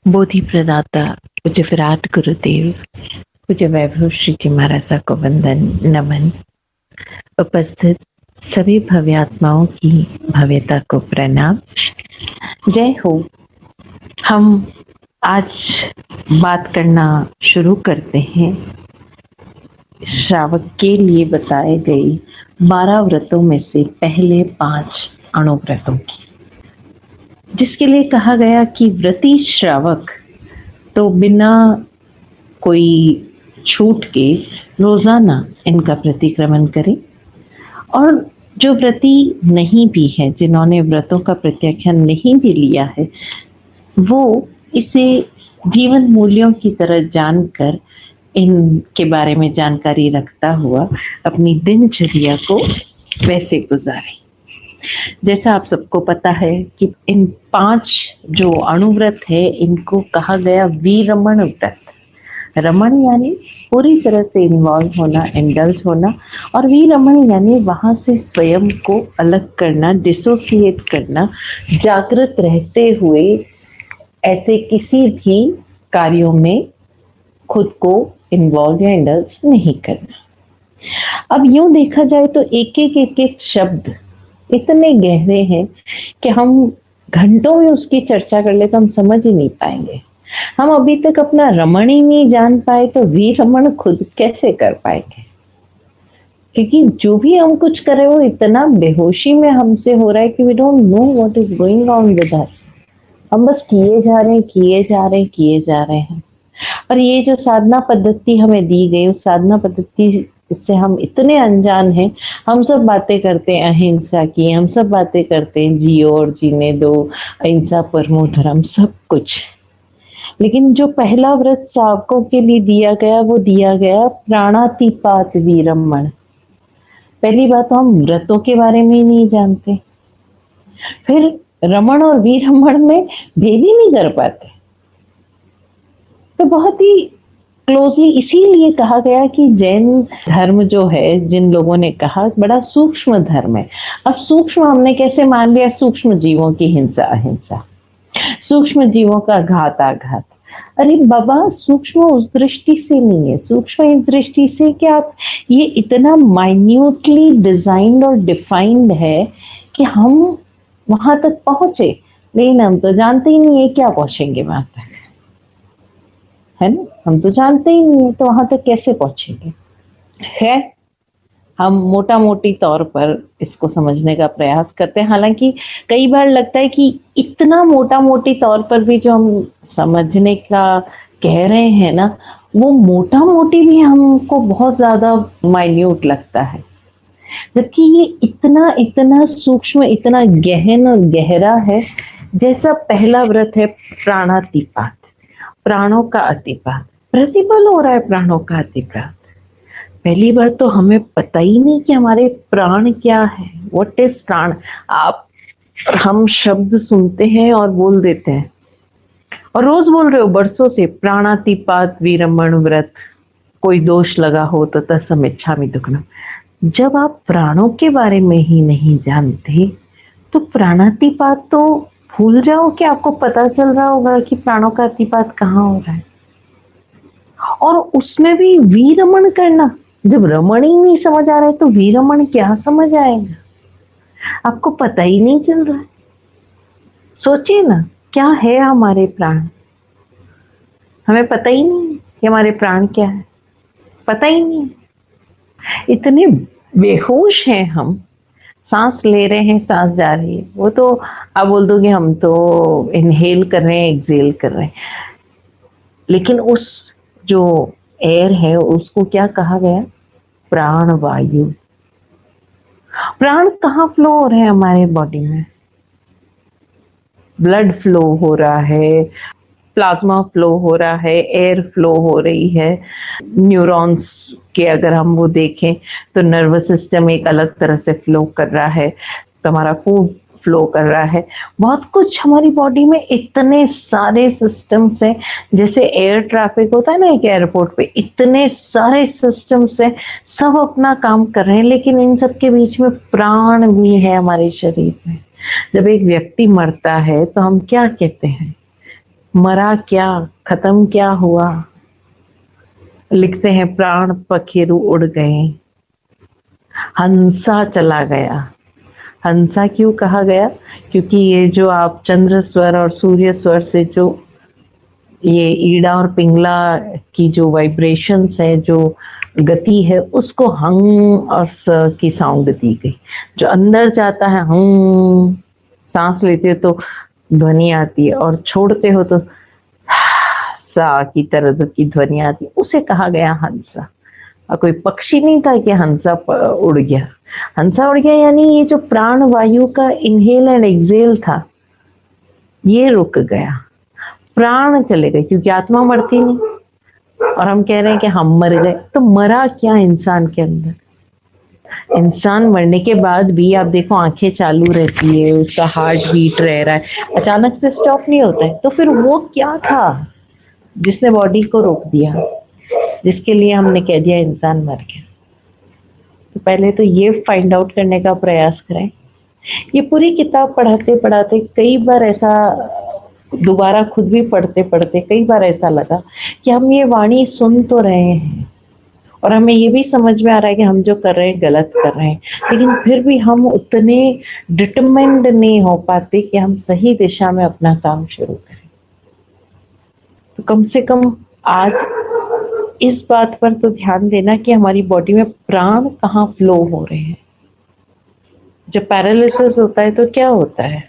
बोधि प्रदाता पूज्य विराट गुरुदेव पूज्य वैभव श्री जी महाराज को वंदन नमन। उपस्थित सभी भव्यात्माओं की भव्यता को प्रणाम। जय हो। हम आज बात करना शुरू करते हैं श्रावक के लिए बताए गए 12 व्रतों में से पहले 5 अणुव्रतों की, जिसके लिए कहा गया कि व्रती श्रावक तो बिना कोई छूट के रोजाना इनका प्रतिक्रमण करें, और जो व्रती नहीं भी है, जिन्होंने व्रतों का प्रत्याख्यान नहीं भी लिया है, वो इसे जीवन मूल्यों की तरह जानकर इनके बारे में जानकारी रखता हुआ अपनी दिनचर्या को वैसे गुजारे। जैसा आप सबको पता है कि इन 5 जो अणुव्रत है, इनको कहा गया विरमण व्रत। रमण यानी पूरी तरह से इन्वॉल्व होना, इंडल्ज होना, और विरमण यानी वहां से स्वयं को अलग करना, डिसोसिएट करना, जागृत रहते हुए ऐसे किसी भी कार्यों में खुद को इन्वॉल्व या इंडल्ज नहीं करना। अब यूं देखा जाए तो एक एक शब्द इतने गहरे हैं कि हम घंटों में उसकी चर्चा कर ले तो हम समझ ही नहीं पाएंगे। हम अभी तक अपना रमण ही नहीं जान पाए तो विरमण खुद कैसे कर पाएंगे? क्योंकि जो भी हम कुछ कर रहे हैं वो इतना बेहोशी में हमसे हो रहा है कि we don't know what is going on with us. हम बस किए जा रहे हैं। और ये जो साधना पद्धति हमें दी गई, उस साधना पद्धति से हम इतने अनजान हैं। हम सब बातें करते हैं अहिंसा की, हम सब बातें करते हैं जियो और जीने दो, अहिंसा परमो धर्म, सब कुछ। लेकिन जो पहला व्रत सावकों के लिए दिया गया, वो दिया गया प्राणातिपात विरमण। पहली बात, हम व्रतों के बारे में ही नहीं जानते, फिर रमण और विरमण में भेद ही नहीं कर पाते। तो बहुत ही क्लोजली इसीलिए कहा गया कि जैन धर्म जो है, जिन लोगों ने कहा बड़ा सूक्ष्म धर्म है। अब सूक्ष्म हमने कैसे मान लिया? सूक्ष्म जीवों की हिंसा अहिंसा, सूक्ष्म जीवों का घात आघात। अरे बाबा, सूक्ष्म उस दृष्टि से नहीं है, सूक्ष्म इस दृष्टि से कि आप ये इतना माइन्यूटली डिजाइंड और डिफाइंड है कि हम वहां तक पहुंचे, लेकिन हम तो जानते ही नहीं है क्या पहुंचेंगे वहां तक, है ना? हम तो जानते ही नहीं है, तो वहां तक कैसे पहुंचेंगे? है, हम मोटा मोटी तौर पर इसको समझने का प्रयास करते हैं। हालांकि कई बार लगता है कि इतना मोटा मोटी तौर पर भी जो हम समझने का कह रहे हैं ना, वो मोटा मोटी भी हमको बहुत ज्यादा माइन्यूट लगता है, जबकि ये इतना इतना सूक्ष्म, इतना गहन और गहरा है। जैसा पहला व्रत है प्राणातिपात, प्राणों का अतिपात, प्रतिपल हो रहा है प्राणों का अतिपात। पहली बार तो हमें पता ही नहीं कि हमारे प्राण क्या है, व्हाट इज प्राण। हम शब्द सुनते हैं और बोल देते हैं, और रोज बोल रहे हो बरसों से, प्राणातिपात विरमण व्रत, कोई दोष लगा हो तो तत्समिच्छामि दुक्कडम। जब आप प्राणों के बारे में ही नहीं जानते तो प्राणातिपात तो भूल जाओ कि आपको पता चल रहा होगा कि प्राणों का अतिपात कहाँ हो रहा है। और उसमें भी विरमण करना, जब रमण ही नहीं समझ आ रहा है तो विरमण क्या समझ आएगा? आपको पता ही नहीं चल रहा है। सोचिए ना, क्या है हमारे प्राण? हमें पता ही नहीं कि हमारे प्राण क्या है, पता ही नहीं। इतने बेहोश हैं हम, सांस ले रहे हैं, सांस जा रही है, वो तो आप बोल दोगे हम तो इनहेल कर रहे हैं, एक्सहेल कर रहे हैं, लेकिन उस जो एयर है उसको क्या कहा गया? प्राण वायु। प्राण कहाँ फ्लो हो रहे हैं हमारे बॉडी में? ब्लड फ्लो हो रहा है, प्लाज्मा फ्लो हो रहा है, एयर फ्लो हो रही है, न्यूरॉन्स के अगर हम वो देखें तो नर्वस सिस्टम एक अलग तरह से फ्लो कर रहा है, तो हमारा फूड फ्लो कर रहा है, बहुत कुछ हमारी बॉडी में, इतने सारे सिस्टम्स हैं। जैसे एयर ट्रैफिक होता है ना एक एयरपोर्ट पे, इतने सारे सिस्टम्स हैं, सब अपना काम कर रहे हैं, लेकिन इन सब के बीच में प्राण भी है हमारे शरीर में। जब एक व्यक्ति मरता है तो हम क्या कहते हैं? मरा क्या, खत्म क्या हुआ। लिखते हैं प्राण पखेरु उड़ गए, हंसा चला गया। हंसा क्यों कहा गया? क्योंकि ये जो आप चंद्र स्वर और सूर्य स्वर से जो ये ईड़ा और पिंगला की जो वाइब्रेशंस है, जो गति है, उसको हंग और स की साउंड दी गई। जो अंदर जाता है हंग, सांस लेते हो तो ध्वनि आती है और छोड़ते हो तो सा की तरह की ध्वनि आती है, उसे कहा गया हंसा। और कोई पक्षी नहीं था कि हंसा उड़ गया। हंसा उड़ गया यानी ये जो प्राण वायु का इनहेल एंड एक्सेल था, ये रुक गया, प्राण चले गए, क्योंकि आत्मा मरती नहीं। और हम कह रहे हैं कि हम मर गए, तो मरा क्या इंसान के अंदर? इंसान मरने के बाद भी आप देखो आंखें चालू रहती है, उसका हार्ट बीट रह रहा है, अचानक से स्टॉप नहीं होता है। तो फिर वो क्या था जिसने बॉडी को रोक दिया, जिसके लिए हमने कह दिया इंसान मर गया? तो पहले तो ये फाइंड आउट करने का प्रयास करें। ये पूरी किताब पढ़ाते पढ़ाते कई बार ऐसा, दोबारा खुद भी पढ़ते पढ़ते कई बार ऐसा लगा कि हम ये वाणी सुन तो रहे हैं और हमें ये भी समझ में आ रहा है कि हम जो कर रहे हैं गलत कर रहे हैं, लेकिन फिर भी हम उतने डिटरमाइंड नहीं हो पाते कि हम सही दिशा में अपना काम शुरू करें। तो कम से कम आज इस बात पर तो ध्यान देना कि हमारी बॉडी में प्राण कहाँ फ्लो हो रहे हैं। जब पैरालिसिस होता है तो क्या होता है?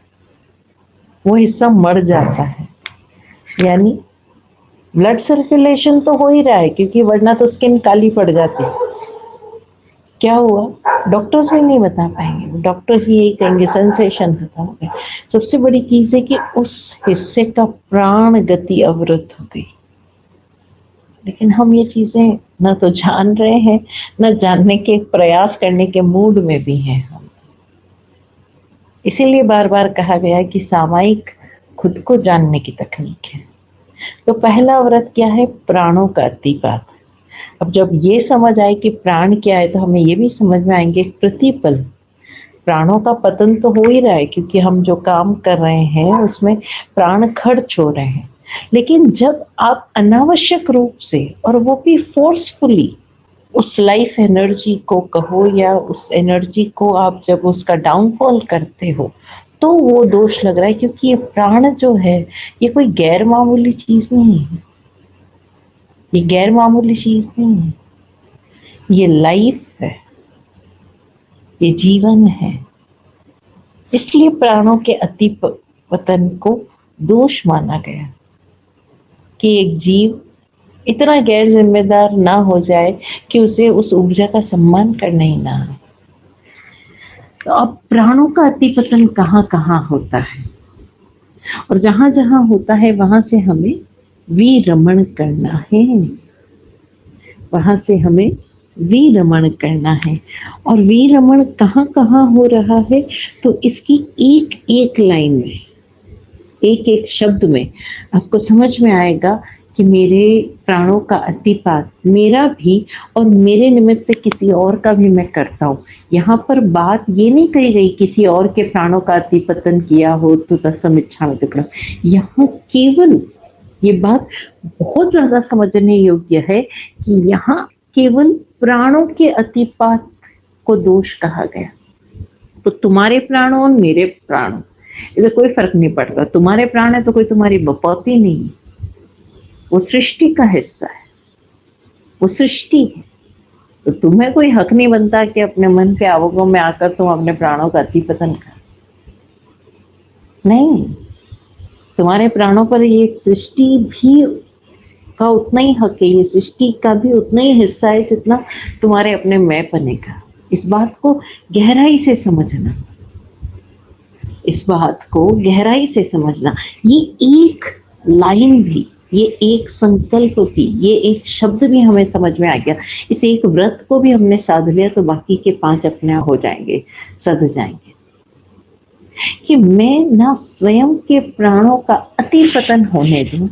वो हिस्सा मर जाता है, यानी ब्लड सर्कुलेशन तो हो ही रहा है, क्योंकि वरना तो स्किन काली पड़ जाती। क्या हुआ डॉक्टर्स भी नहीं बता पाएंगे, डॉक्टर्स भी यही कहेंगे सेंसेशन खत्म हो गया। सबसे बड़ी चीज है कि उस हिस्से का प्राण गति अवरुद्ध हो गई। लेकिन हम ये चीजें न तो जान रहे हैं, न जानने के प्रयास करने के मूड में भी हैं हम। इसीलिए बार बार कहा गया कि सामायिक खुद को जानने की तकनीक है। तो पहला व्रत क्या है? प्राणों का अतिपात। अब जब ये समझ आए कि प्राण क्या है, तो हमें ये भी समझ में आएंगे प्रतिपल प्राणों का पतन तो हो ही रहा है, क्योंकि हम जो काम कर रहे हैं उसमें प्राण खर्च हो रहे हैं। लेकिन जब आप अनावश्यक रूप से, और वो भी फोर्सफुली, उस लाइफ एनर्जी को कहो या उस एनर्जी को आप जब उसका डाउनफॉल करते हो, तो वो दोष लग रहा है। क्योंकि ये प्राण जो है, ये कोई गैर मामूली चीज नहीं है, ये गैर मामूली चीज नहीं है, ये लाइफ है, ये जीवन है। इसलिए प्राणों के अति पतन को दोष माना गया कि एक जीव इतना गैर जिम्मेदार ना हो जाए कि उसे उस ऊर्जा का सम्मान करना ही ना आए। तो अब प्राणों का अति पतन कहाँ कहाँ होता है, और जहां जहां होता है वहां से हमें विरमण करना है, वहां से हमें विरमण करना है। और विरमण कहाँ कहाँ हो रहा है, तो इसकी एक एक लाइन में, एक एक शब्द में आपको समझ में आएगा कि मेरे प्राणों का अतिपात मेरा भी और मेरे निमित्त से किसी और का भी मैं करता हूँ। यहाँ पर बात ये नहीं कही गई किसी और के प्राणों का अतिपतन किया हो तो तत्समिच्छामि दुक्कडम। यहाँ केवल ये बात बहुत ज्यादा समझने योग्य है कि यहाँ केवल प्राणों के अतिपात को दोष कहा गया। तो तुम्हारे प्राणों और मेरे प्राणों, इसे कोई फर्क नहीं पड़ता। तुम्हारे प्राण है तो कोई तुम्हारी बपौती नहीं है, वो सृष्टि का हिस्सा है, वो सृष्टि है। तो तुम्हें कोई हक नहीं बनता कि अपने मन के आवगों में आकर तुम अपने प्राणों का अतिपतन कर। नहीं, तुम्हारे प्राणों पर ये सृष्टि भी का उतना ही हक है, ये सृष्टि का भी उतना ही हिस्सा है जितना तुम्हारे अपने मैं पने का। इस बात को गहराई से समझना, इस बात को गहराई से समझना। ये एक लाइन भी, ये एक संकल्प भी, ये एक शब्द भी हमें समझ में आ गया, इस एक व्रत को भी हमने साध लिया तो बाकी के 5 अपने हो जाएंगे, सध जाएंगे। कि मैं ना स्वयं के प्राणों का अति पतन होने दूं,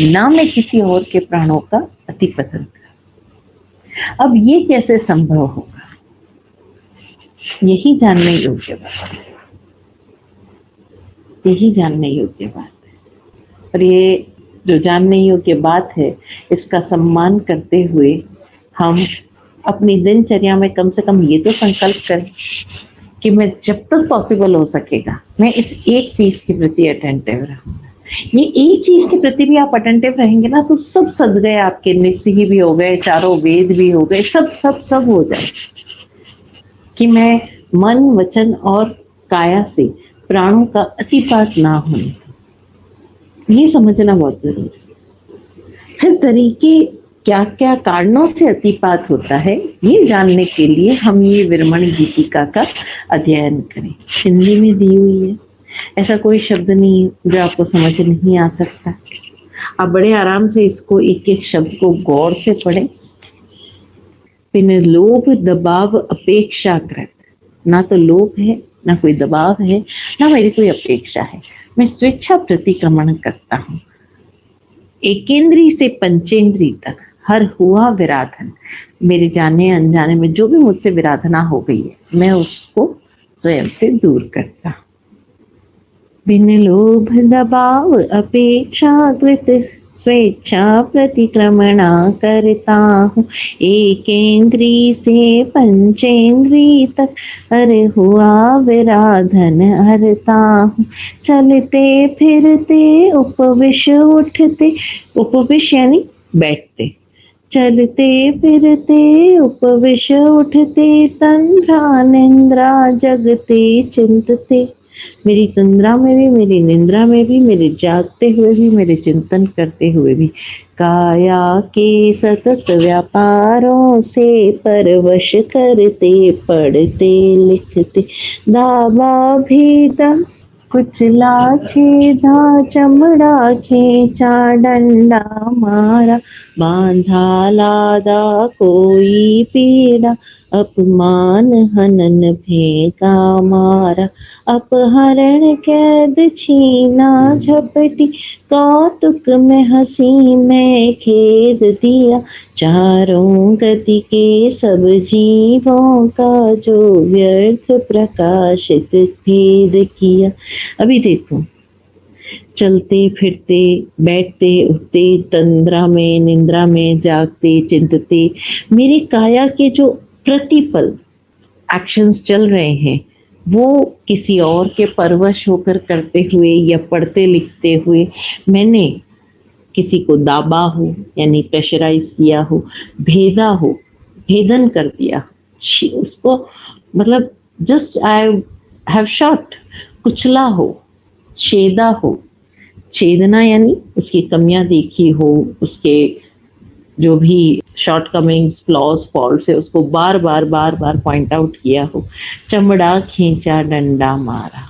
ना मैं किसी और के प्राणों का अति पतन करूं। अब ये कैसे संभव होगा, यही जानने योग्य बात है, यही जानने योग्य बात है। और ये जो जानने योग्य बात है, इसका सम्मान करते हुए हम अपनी दिनचर्या में कम से कम ये तो संकल्प करें कि मैं जब तक पॉसिबल हो सकेगा मैं इस एक चीज के प्रति अटेंटिव रहूंगा। ये एक चीज के प्रति भी आप अटेंटिव रहेंगे ना, तो सब सज गए, आपके निस्सिही भी हो गए, चारों वेद भी हो गए, सब सब सब हो जाए कि मैं मन, वचन और काया से प्राणों का अतिपात ना होने, ये समझना बहुत जरूरी है। फिर तरीके क्या क्या कारणों से अतिपात होता है, ये जानने के लिए हम ये विरमण गीतिका का अध्ययन करें। हिंदी में दी हुई है, ऐसा कोई शब्द नहीं जो आपको समझ नहीं आ सकता। आप बड़े आराम से इसको एक एक शब्द को गौर से पढ़ें। बिन लोभ दबाव अपेक्षाकृत, ना तो लोभ है, ना कोई दबाव है, ना मेरी कोई अपेक्षा है, मैं स्वेच्छा प्रतिक्रमण करता हूँ। एकेंद्री से पंचेंद्री तक हर हुआ विराधन, मेरे जाने अनजाने में जो भी मुझसे विराधना हो गई है, मैं उसको स्वयं से दूर करता हूँ। बिन लोभ दबाव अपेक्षा कृत स्वेच्छा प्रतिक्रमणा करता हूँ। एकेंद्री से पंचेंद्री तक हर हुआ विराधन हरता हूँ। चलते फिरते उपविश उठते, उपविश यानी बैठते, चलते फिरते उपविश उठते, तंद्रा निंद्रा जगते चिंतते, मेरी तंद्रा में भी, मेरी निंद्रा में भी, मेरे जागते हुए भी, मेरे चिंतन करते हुए भी, काया के सतत व्यापारों से परवश करते, पढ़ते लिखते, दावा भेदा कुचला छेदा, चमड़ा खींचा डंडा मारा, बांधा लादा कोई पीड़ा, अपमान हनन फेंका मारा, अपहरण कैद छीना झपटी, कौतुक में हंसी में खेद दिया, चारों गति के सब जीवों का जो व्यर्थ प्रकाशित भेद किया। अभी देखो, चलते फिरते, बैठते उठते, तंद्रा में, निंद्रा में, जागते चिंतते, मेरी काया के जो प्रतिपल एक्शंस चल रहे हैं वो किसी और के परवश होकर करते हुए या पढ़ते लिखते हुए, मैंने किसी को दाबा हो यानी प्रेशराइज किया हो, भेदा हो, भेदन कर दिया उसको, मतलब जस्ट आई हैव शॉट, कुचला हो, छेदा हो, छेदना यानी उसकी कमियां देखी हो, उसके जो भी शॉर्टकमिंग्स, फ्लॉज, फॉल्ट्स है उसको बार बार पॉइंट आउट किया हो, चमड़ा खींचा डंडा मारा,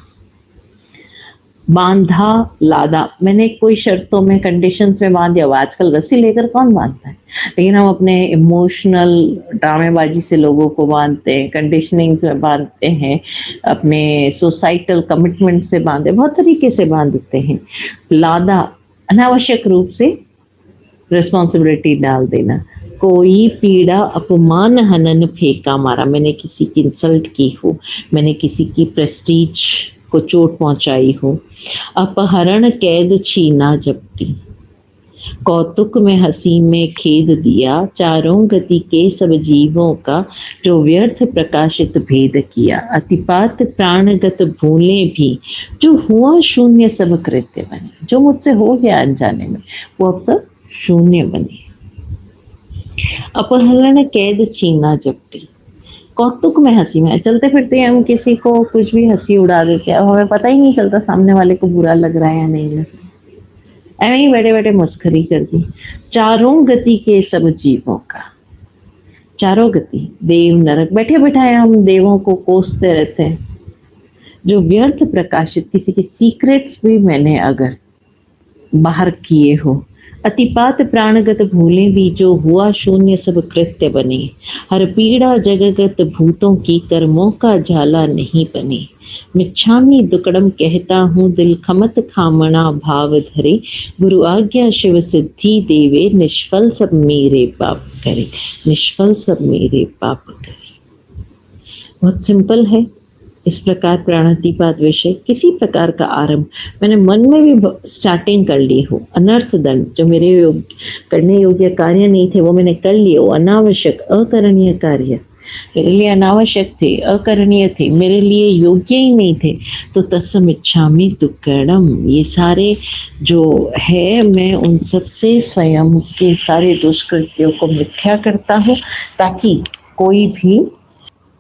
बांधा लादा, मैंने कोई शर्तों में, कंडीशंस में बांध दिया। आजकल रस्सी लेकर कौन बांधता है, लेकिन हम अपने इमोशनल ड्रामेबाजी से लोगों को बांधते हैं, कंडीशनिंग्स में बांधते हैं, अपने सोसाइटल कमिटमेंट से बांधते, बहुत तरीके से बांधते हैं। लादा अनावश्यक रूप से रिस्पॉन्सिबिलिटी डाल देना, कोई पीड़ा अपमान हनन फेंका मारा, मैंने किसी की इंसल्ट की हो, मैंने किसी की प्रेस्टीज को चोट पहुंचाई हो, अपहरण कैद छीना झपटी, कौतुक में हंसी में खेद दिया, चारों गति के सब जीवों का जो व्यर्थ प्रकाशित भेद किया, अतिपात प्राणगत भूले भी जो हुआ शून्य सब कृत्य बने, जो मुझसे हो गया अनजाने में वो अब सब शून्य बने। अपहरण कैद छीना झपटी, कौतुक में हंसी में, चलते फिरते हम किसी को कुछ भी हंसी उड़ा देते हैं, हमें पता ही नहीं चलता सामने वाले को बुरा लग रहा है या नहीं लग रहा, ऐਵੇਂ ही बैठे बैठे मस्खरी कर दी। चारों गति के सब जीवों का, चारों गति देव नरक, बैठे बैठाए हम देवों को कोसते रहते हैं, जो व्यर्थ प्रकाशित, किसी के सीक्रेट्स भी मैंने अगर बाहर किए हो, अतिपात प्राणगत भूले भी जो हुआ शून्य सब कृत्य बने, हर पीड़ा जगगत भूतों की कर्मों का झाला नहीं बने, मिच्छामी दुकड़म कहता हूँ दिल खमत खामना भाव धरे, गुरु आज्ञा शिव सिद्धि देवे, निष्फल सब मेरे पाप करे, निष्फल सब मेरे पाप करे। बहुत सिंपल है, इस प्रकार प्राणातिपात विषय किसी प्रकार का आरंभ मैंने मन में भी स्टार्टिंग कर ली हो, अनर्थ दंड जो मेरे करने योग्य कार्य नहीं थे वो मैंने कर लिए हो, अनावश्यक अकरणीय कार्य मेरे लिए अनावश्यक थे, अकरणीय थे, मेरे लिए योग्य ही नहीं थे, तो तत्सम इच्छामि दुक्कड़म, ये सारे जो है मैं उन सब से स्वयं के सारे दुष्कृत्यों को मिथ्या करता हूँ ताकि कोई भी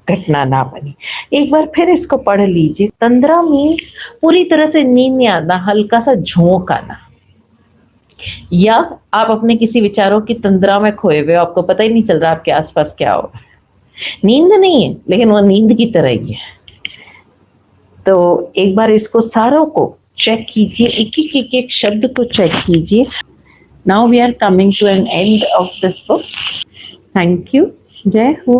घटना ना बनी। एक बार फिर इसको पढ़ लीजिए। तंद्रा मीन्स पूरी तरह से नींद नहीं आना, हल्का सा झोंक आना, या आप अपने किसी विचारों की तंद्रा में खोए हुए, आपको पता ही नहीं चल रहा आपके आसपास क्या हो रहा है। नींद नहीं है लेकिन वो नींद की तरह ही है। तो एक बार इसको सारों को चेक कीजिए, एक एक शब्द को चेक कीजिए। Now we are coming to an end of this book. Thank you. जय हो।